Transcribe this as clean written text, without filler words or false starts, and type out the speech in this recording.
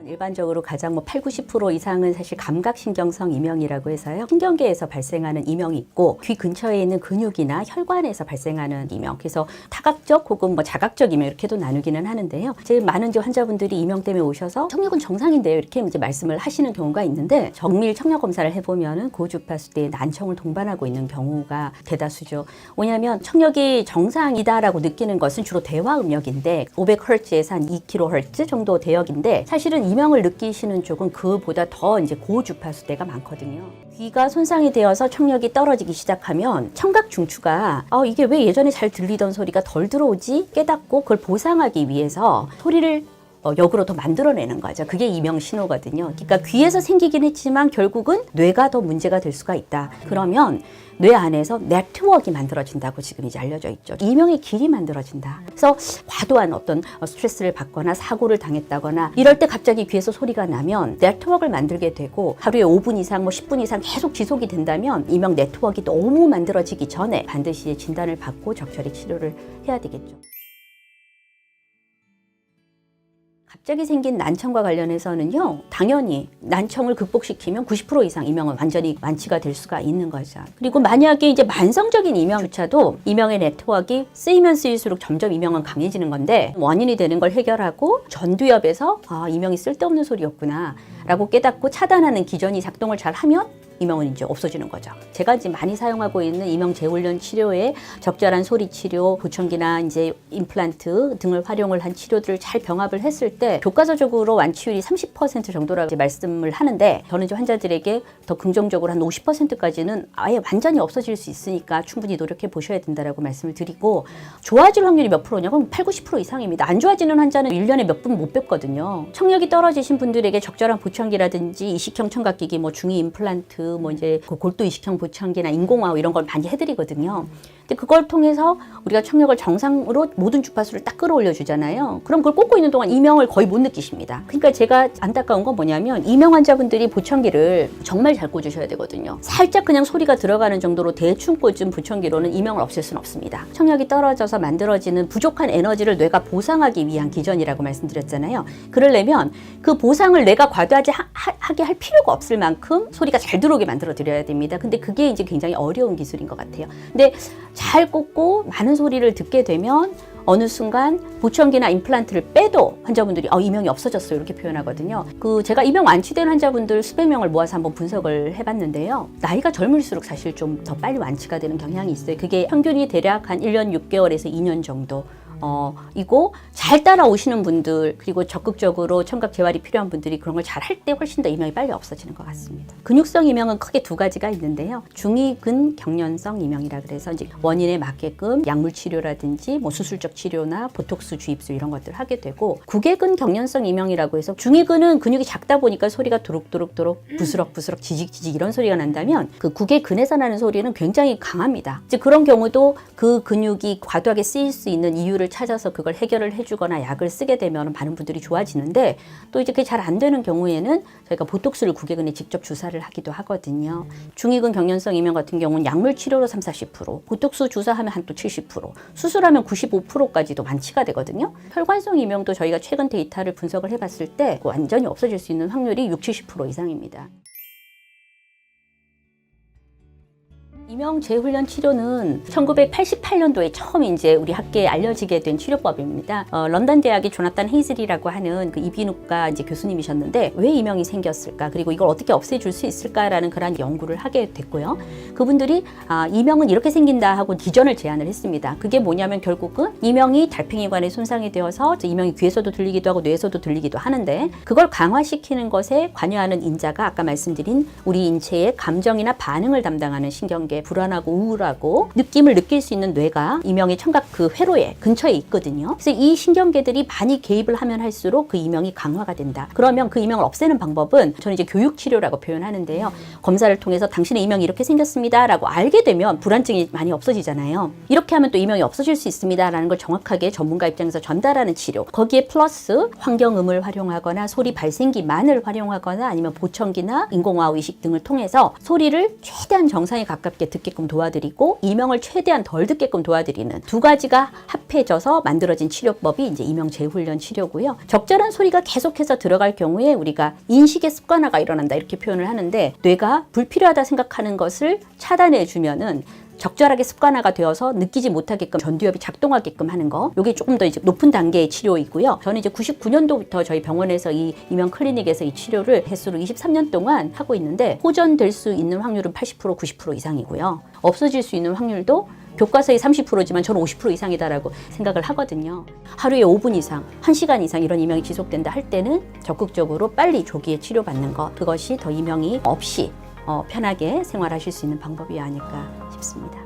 일반적으로 가장 8, 90% 이상은 사실 감각신경성 이명이라고 해서요. 신경계에서 발생하는 이명이 있고 귀 근처에 있는 근육이나 혈관에서 발생하는 이명. 그래서 타각적 혹은 자각적 이명 이렇게도 나누기는 하는데요. 제일 많은 이제 환자분들이 이명 때문에 오셔서 청력은 정상인데요. 이렇게 이제 말씀을 하시는 경우가 있는데 정밀 청력 검사를 해보면은 고주파수대에 난청을 동반하고 있는 경우가 대다수죠. 왜냐하면 청력이 정상이다라고 느끼는 것은 주로 대화 음역인데 500Hz에서 한 2kHz 정도 대역인데 사실은 이명을 느끼시는 쪽은 그보다 더 이제 고주파수대가 많거든요. 귀가 손상이 되어서 청력이 떨어지기 시작하면 청각 중추가 이게 왜 예전에 잘 들리던 소리가 덜 들어오지 깨닫고 그걸 보상하기 위해서 소리를 역으로 더 만들어내는 거죠. 그게 이명 신호거든요. 그러니까 귀에서 생기긴 했지만 결국은 뇌가 더 문제가 될 수가 있다. 그러면 뇌 안에서 네트워크가 만들어진다고 지금 이제 알려져 있죠. 이명의 길이 만들어진다. 그래서 과도한 어떤 스트레스를 받거나 사고를 당했다거나 이럴 때 갑자기 귀에서 소리가 나면 네트워크를 만들게 되고 하루에 5분 이상 10분 이상 계속 지속이 된다면 이명 네트워크가 너무 만들어지기 전에 반드시 진단을 받고 적절히 치료를 해야 되겠죠. 갑자기 생긴 난청과 관련해서는요, 당연히 난청을 극복시키면 90% 이상 이명은 완전히 완치가 될 수가 있는 거죠. 그리고 만약에 이제 만성적인 이명조차도 이명의 네트워크가 쓰이면 쓰일수록 점점 이명은 강해지는 건데 원인이 되는 걸 해결하고 전두엽에서 이명이 쓸데없는 소리였구나 라고 깨닫고 차단하는 기전이 작동을 잘 하면 이명은 이제 없어지는 거죠. 제가 이제 많이 사용하고 있는 이명 재훈련 치료에 적절한 소리 치료, 보청기나 이제 임플란트 등을 활용을 한 치료들을 잘 병합을 했을 때 교과서적으로 완치율이 30% 정도라고 이제 말씀을 하는데 저는 이제 환자들에게 더 긍정적으로 한 50%까지는 아예 완전히 없어질 수 있으니까 충분히 노력해 보셔야 된다라고 말씀을 드리고 좋아질 확률이 몇 프로냐면 8, 90% 이상입니다. 안 좋아지는 환자는 1년에 몇 분 못 뵙거든요. 청력이 떨어지신 분들에게 적절한 보청기라든지 이식형 청각기기, 중위 임플란트 이제 골도 이식형 보청기나 인공화호 이런 걸 많이 해드리거든요. 근데 그걸 통해서 우리가 청력을 정상으로 모든 주파수를 딱 끌어올려 주잖아요. 그럼 그걸 꽂고 있는 동안 이명을 거의 못 느끼십니다. 그러니까 제가 안타까운 건 뭐냐면 이명 환자분들이 보청기를 정말 잘 꽂으셔야 되거든요. 살짝 그냥 소리가 들어가는 정도로 대충 꽂은 보청기로는 이명을 없앨 수는 없습니다. 청력이 떨어져서 만들어지는 부족한 에너지를 뇌가 보상하기 위한 기전이라고 말씀드렸잖아요. 그러려면 그 보상을 뇌가 과도하게 하게 할 필요가 없을 만큼 소리가 잘 들어오게 만들어 드려야 됩니다. 근데 그게 이제 굉장히 어려운 기술인 것 같아요. 근데 잘 꽂고 많은 소리를 듣게 되면 어느 순간 보청기나 임플란트를 빼도 환자분들이 이명이 없어졌어요 이렇게 표현하거든요. 제가 이명 완치된 환자분들 수백 명을 모아서 한번 분석을 해봤는데요. 나이가 젊을수록 사실 좀 더 빨리 완치가 되는 경향이 있어요. 그게 평균이 대략 한 1년 6개월에서 2년 정도 이고 잘 따라오시는 분들 그리고 적극적으로 청각 재활이 필요한 분들이 그런 걸 잘 할 때 훨씬 더 이명이 빨리 없어지는 것 같습니다. 근육성 이명은 크게 두 가지가 있는데요. 중위근 경련성 이명이라 그래서 이제 원인에 맞게끔 약물 치료라든지 수술적 치료나 보톡스 주입술 이런 것들을 하게 되고 구개근 경련성 이명이라고 해서 중위근은 근육이 작다 보니까 소리가 도록도록 부스럭부스럭 지직지직 이런 소리가 난다면 그 구개근에서 나는 소리는 굉장히 강합니다. 이제 그런 경우도 그 근육이 과도하게 쓰일 수 있는 이유를 찾아서 그걸 해결을 해주거나 약을 쓰게 되면 많은 분들이 좋아지는데 또 이제 그게 잘 안 되는 경우에는 저희가 보톡스를 구개근에 직접 주사를 하기도 하거든요. 중위근 경련성 이명 같은 경우는 약물 치료로 30-40%, 보톡스 주사하면 한 또 70%, 수술하면 95%까지도 완치가 되거든요. 혈관성 이명도 저희가 최근 데이터를 분석을 해봤을 때 완전히 없어질 수 있는 확률이 60-70% 이상입니다. 이명 재훈련 치료는 1988년도에 처음 이제 우리 학계에 알려지게 된 치료법입니다. 런던 대학의 조나탄 헤이즐이라고 하는 그 이비인후과 이제 교수님이셨는데 왜 이명이 생겼을까 그리고 이걸 어떻게 없애줄 수 있을까라는 그런 연구를 하게 됐고요. 그분들이 이명은 이렇게 생긴다 하고 기전을 제안을 했습니다. 그게 뭐냐면 결국은 이명이 달팽이관에 손상이 되어서 이명이 귀에서도 들리기도 하고 뇌에서도 들리기도 하는데 그걸 강화시키는 것에 관여하는 인자가 아까 말씀드린 우리 인체의 감정이나 반응을 담당하는 신경계 불안하고 우울하고 느낌을 느낄 수 있는 뇌가 이명의 청각 그 회로에 근처에 있거든요. 그래서 이 신경계들이 많이 개입을 하면 할수록 그 이명이 강화가 된다. 그러면 그 이명을 없애는 방법은 저는 이제 교육치료라고 표현하는데요. 검사를 통해서 당신의 이명이 이렇게 생겼습니다 라고 알게 되면 불안증이 많이 없어지잖아요. 이렇게 하면 또 이명이 없어질 수 있습니다 라는 걸 정확하게 전문가 입장에서 전달하는 치료. 거기에 플러스 환경음을 활용하거나 소리 발생기만을 활용하거나 아니면 보청기나 인공화학 의식 등을 통해서 소리를 최대한 정상에 가깝게 듣게끔 도와드리고 이명을 최대한 덜 듣게끔 도와드리는 두 가지가 합해져서 만들어진 치료법이 이제 이명 재훈련 치료고요. 적절한 소리가 계속해서 들어갈 경우에 우리가 인식의 습관화가 일어난다 이렇게 표현을 하는데 뇌가 불필요하다 생각하는 것을 차단해 주면은 적절하게 습관화가 되어서 느끼지 못하게끔 전두엽이 작동하게끔 하는 거. 이게 조금 더 이제 높은 단계의 치료이고요. 저는 이제 99년도부터 저희 병원에서 이 이명 클리닉에서 이 치료를 횟수로 23년 동안 하고 있는데 호전될 수 있는 확률은 80% 90% 이상이고요. 없어질 수 있는 확률도 교과서의 30%지만 저는 50% 이상이다라고 생각을 하거든요. 하루에 5분 이상, 1시간 이상 이런 이명이 지속된다 할 때는 적극적으로 빨리 조기에 치료받는 것. 그것이 더 이명이 없이 편하게 생활하실 수 있는 방법이 아닐까 싶습니다.